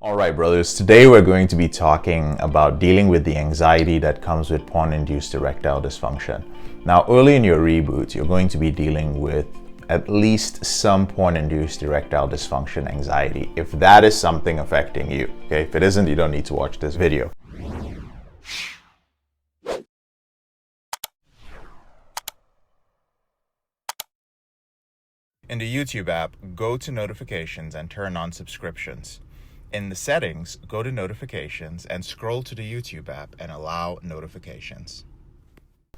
Alright brothers, today we're going to be talking about dealing with the anxiety that comes with porn-induced erectile dysfunction. Now early in your reboot, you're going to be dealing with at least some porn-induced erectile dysfunction anxiety, if that is something affecting you. Okay, if it isn't, you don't need to watch this video. In the YouTube app, go to notifications and turn on subscriptions. In the settings, go to notifications and scroll to the YouTube app and allow notifications.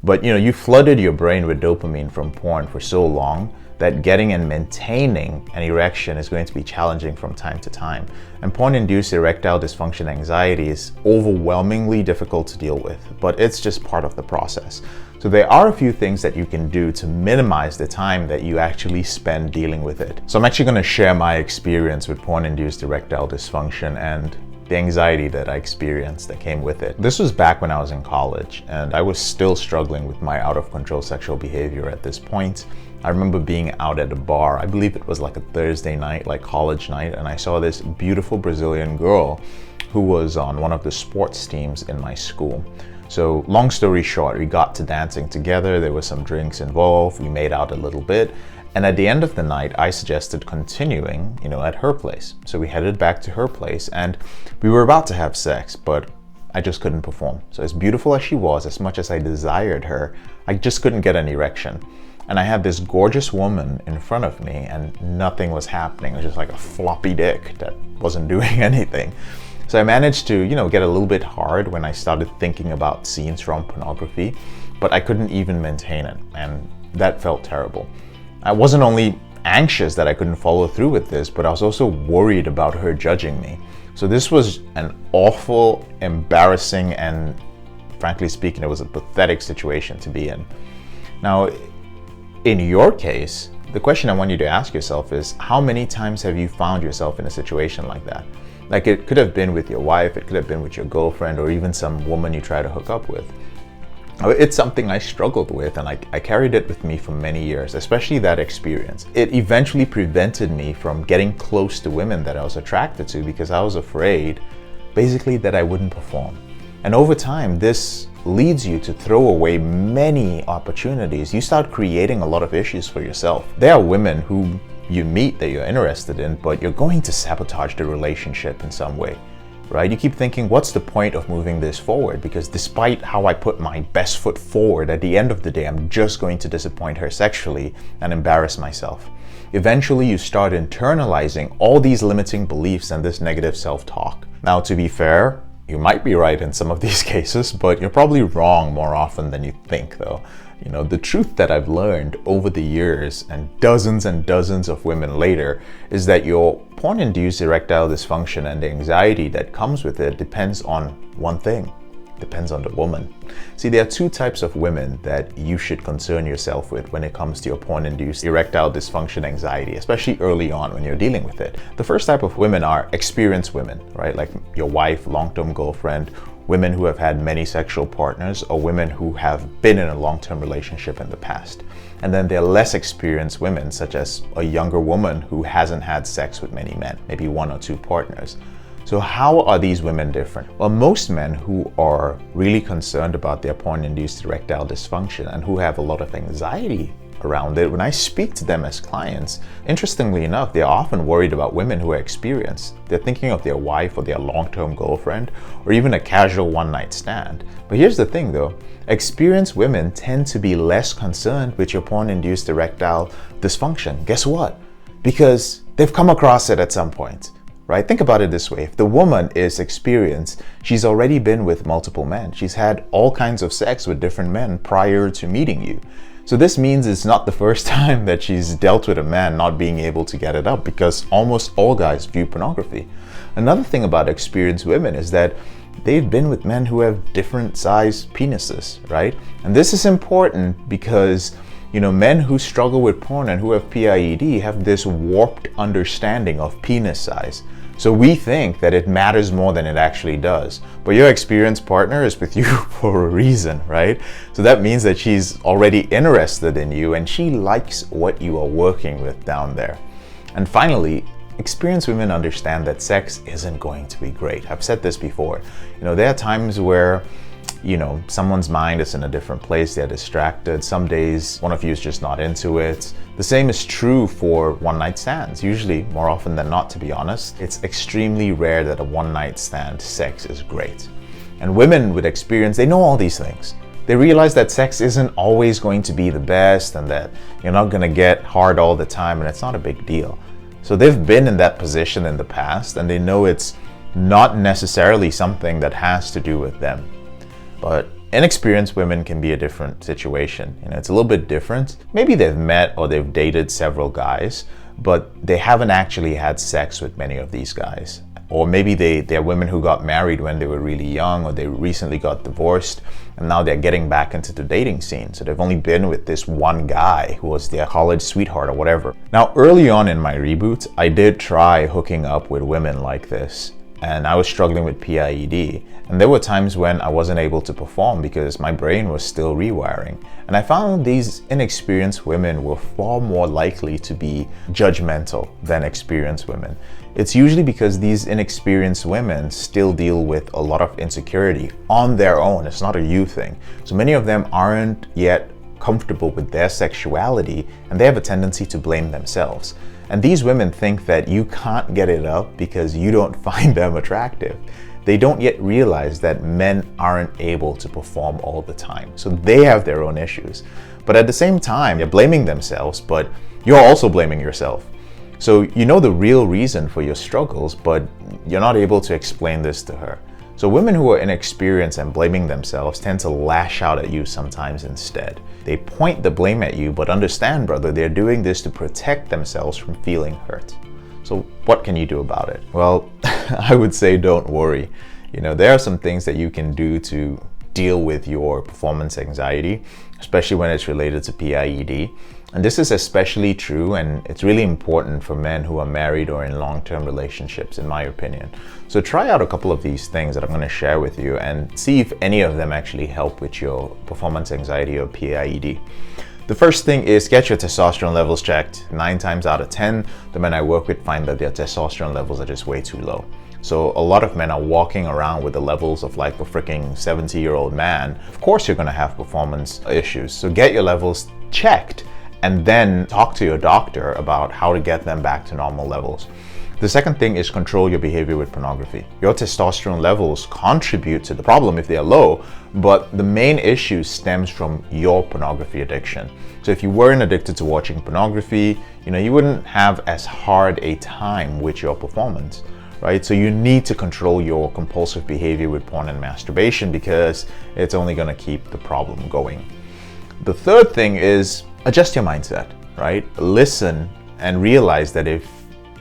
But you flooded your brain with dopamine from porn for so long that getting and maintaining an erection is going to be challenging from time to time. And porn-induced erectile dysfunction anxiety is overwhelmingly difficult to deal with, but it's just part of the process. So there are a few things that you can do to minimize the time that you actually spend dealing with it. So I'm actually going to share my experience with porn-induced erectile dysfunction and the anxiety that I experienced that came with it. This was back when I was in college, and I was still struggling with my out-of-control sexual behavior at this point. I remember being out at a bar, I believe it was like a Thursday night, like college night, and I saw this beautiful Brazilian girl who was on one of the sports teams in my school. So long story short, we got to dancing together, there were some drinks involved, we made out a little bit, and at the end of the night, I suggested continuing, at her place. So we headed back to her place and we were about to have sex, but I just couldn't perform. So as beautiful as she was, as much as I desired her, I just couldn't get an erection. And I had this gorgeous woman in front of me and nothing was happening. It was just like a floppy dick that wasn't doing anything. So I managed to, get a little bit hard when I started thinking about scenes from pornography, but I couldn't even maintain it, and that felt terrible. I wasn't only anxious that I couldn't follow through with this, but I was also worried about her judging me. So this was an awful, embarrassing, and frankly speaking, it was a pathetic situation to be in. Now, in your case, the question I want you to ask yourself is, how many times have you found yourself in a situation like that? Like, it could have been with your wife, it could have been with your girlfriend, or even some woman you try to hook up with. It's something I struggled with, and I carried it with me for many years, especially that experience. It eventually prevented me from getting close to women that I was attracted to because I was afraid, basically, that I wouldn't perform. And over time, this leads you to throw away many opportunities. You start creating a lot of issues for yourself. There are women who you meet that you're interested in, but you're going to sabotage the relationship in some way. Right? You keep thinking, what's the point of moving this forward? Because despite how I put my best foot forward, at the end of the day, I'm just going to disappoint her sexually and embarrass myself. Eventually, you start internalizing all these limiting beliefs and this negative self-talk. Now, to be fair, you might be right in some of these cases, but you're probably wrong more often than you think, though. The truth that I've learned over the years and dozens of women later is that your porn-induced erectile dysfunction and the anxiety that comes with it depends on one thing. Depends on the woman. See, there are two types of women that you should concern yourself with when it comes to your porn-induced erectile dysfunction anxiety, especially early on when you're dealing with it. The first type of women are experienced women, right? Like your wife, long-term girlfriend, women who have had many sexual partners, or women who have been in a long-term relationship in the past. And then there are less experienced women, such as a younger woman who hasn't had sex with many men, maybe one or two partners. So how are these women different? Well, most men who are really concerned about their porn-induced erectile dysfunction and who have a lot of anxiety around it, when I speak to them as clients, interestingly enough, they're often worried about women who are experienced. They're thinking of their wife or their long-term girlfriend, or even a casual one-night stand. But here's the thing though, experienced women tend to be less concerned with your porn-induced erectile dysfunction. Guess what? Because they've come across it at some point. Right? Think about it this way. If the woman is experienced, she's already been with multiple men. She's had all kinds of sex with different men prior to meeting you. So this means it's not the first time that she's dealt with a man not being able to get it up, because almost all guys view pornography. Another thing about experienced women is that they've been with men who have different size penises, right? And this is important because men who struggle with porn and who have PIED have this warped understanding of penis size. So we think that it matters more than it actually does. But your experienced partner is with you for a reason, right? So that means that she's already interested in you and she likes what you are working with down there. And finally, experienced women understand that sex isn't going to be great. I've said this before. There are times where someone's mind is in a different place, they're distracted. Some days, one of you is just not into it. The same is true for one-night stands. Usually, more often than not, to be honest, it's extremely rare that a one-night stand sex is great. And women with experience, they know all these things. They realize that sex isn't always going to be the best and that you're not going to get hard all the time, and it's not a big deal. So they've been in that position in the past, and they know it's not necessarily something that has to do with them. But inexperienced women can be a different situation. It's a little bit different. Maybe they've met or they've dated several guys, but they haven't actually had sex with many of these guys. Or maybe they're women who got married when they were really young, or they recently got divorced, and now they're getting back into the dating scene. So they've only been with this one guy who was their college sweetheart or whatever. Now, early on in my reboot, I did try hooking up with women like this. And I was struggling with PIED. And there were times when I wasn't able to perform because my brain was still rewiring. And I found these inexperienced women were far more likely to be judgmental than experienced women. It's usually because these inexperienced women still deal with a lot of insecurity on their own. It's not a you thing. So many of them aren't yet comfortable with their sexuality, and they have a tendency to blame themselves. And these women think that you can't get it up because you don't find them attractive. They don't yet realize that men aren't able to perform all the time. So they have their own issues. But at the same time, they're blaming themselves, but you're also blaming yourself. So you know the real reason for your struggles, but you're not able to explain this to her. So women who are inexperienced and blaming themselves tend to lash out at you sometimes instead. They point the blame at you, but understand, brother, they're doing this to protect themselves from feeling hurt. So what can you do about it? Well, I would say don't worry. There are some things that you can do to deal with your performance anxiety, especially when it's related to PIED. And this is especially true, and it's really important for men who are married or in long-term relationships, in my opinion. So try out a couple of these things that I'm going to share with you and see if any of them actually help with your performance anxiety or PIED. The first thing is get your testosterone levels checked. 9 times out of 10, the men I work with find that their testosterone levels are just way too low. So a lot of men are walking around with the levels of like a freaking 70-year-old man. Of course you're going to have performance issues. So get your levels checked and then talk to your doctor about how to get them back to normal levels. The second thing is control your behavior with pornography. Your testosterone levels contribute to the problem if they are low, but the main issue stems from your pornography addiction. So if you weren't addicted to watching pornography, you wouldn't have as hard a time with your performance, right? So you need to control your compulsive behavior with porn and masturbation because it's only going to keep the problem going. The third thing is adjust your mindset, right? Listen and realize that if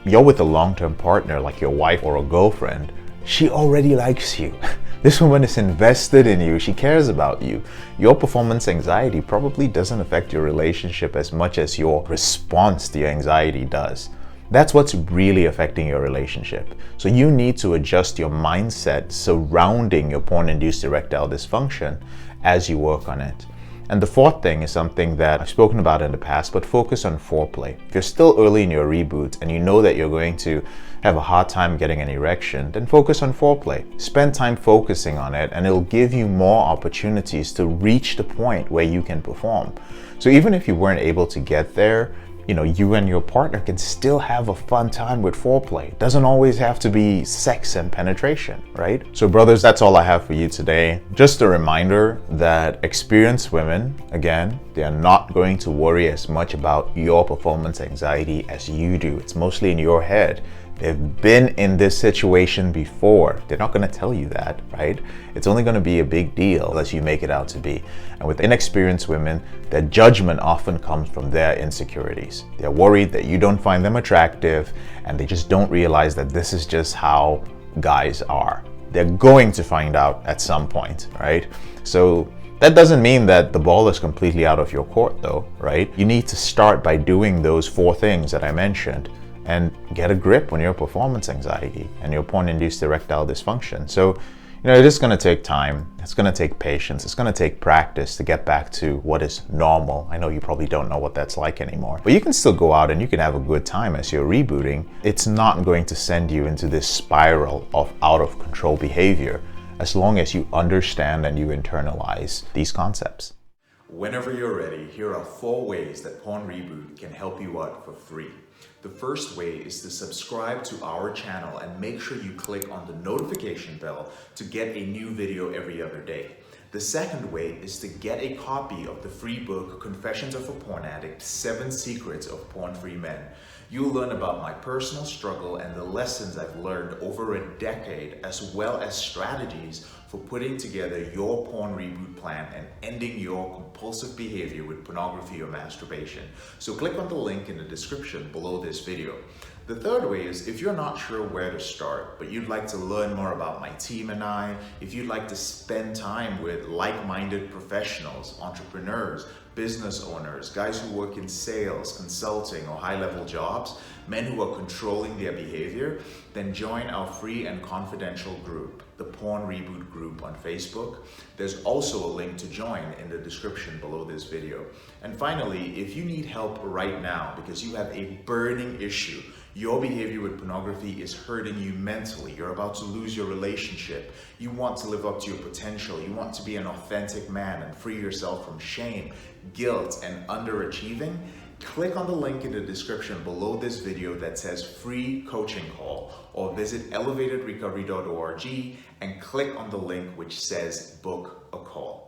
you're with a long-term partner like your wife or a girlfriend, she already likes you. This woman is invested in you. She cares about you. Your performance anxiety probably doesn't affect your relationship as much as your response to your anxiety does. That's what's really affecting your relationship. So you need to adjust your mindset surrounding your porn-induced erectile dysfunction as you work on it. And the fourth thing is something that I've spoken about in the past, but focus on foreplay. If you're still early in your reboot and you know that you're going to have a hard time getting an erection, then focus on foreplay. Spend time focusing on it and it'll give you more opportunities to reach the point where you can perform. So even if you weren't able to get there, you and your partner can still have a fun time with foreplay. It doesn't always have to be sex and penetration, right? So brothers, that's all I have for you today. Just a reminder that experienced women, again, they are not going to worry as much about your performance anxiety as you do. It's mostly in your head. They've been in this situation before. They're not going to tell you that, right? It's only going to be a big deal unless you make it out to be. And with inexperienced women, their judgment often comes from their insecurities. They're worried that you don't find them attractive, and they just don't realize that this is just how guys are. They're going to find out at some point, right? So that doesn't mean that the ball is completely out of your court though, right? You need to start by doing those 4 things that I mentioned and get a grip on your performance anxiety and your porn-induced erectile dysfunction. So, It is going to take time. It's going to take patience. It's going to take practice to get back to what is normal. I know you probably don't know what that's like anymore, but you can still go out and you can have a good time as you're rebooting. It's not going to send you into this spiral of out of control behavior as long as you understand and you internalize these concepts. Whenever you're ready, here are 4 ways that Porn Reboot can help you out for free. The first way is to subscribe to our channel and make sure you click on the notification bell to get a new video every other day. The second way is to get a copy of the free book, Confessions of a Porn Addict, 7 Secrets of Porn-Free Men. You'll learn about my personal struggle and the lessons I've learned over a decade, as well as strategies for putting together your porn reboot plan and ending your compulsive behavior with pornography or masturbation. So click on the link in the description below this video. The third way is if you're not sure where to start, but you'd like to learn more about my team and I, if you'd like to spend time with like-minded professionals, entrepreneurs, business owners, guys who work in sales, consulting, or high-level jobs, men who are controlling their behavior, then join our free and confidential group, the Porn Reboot group on Facebook. There's also a link to join in the description below this video. And finally, if you need help right now because you have a burning issue, your behavior with pornography is hurting you mentally, you're about to lose your relationship, you want to live up to your potential, you want to be an authentic man and free yourself from shame, guilt, and underachieving, click on the link in the description below this video that says free coaching call, or visit elevatedrecovery.org and click on the link which says book a call.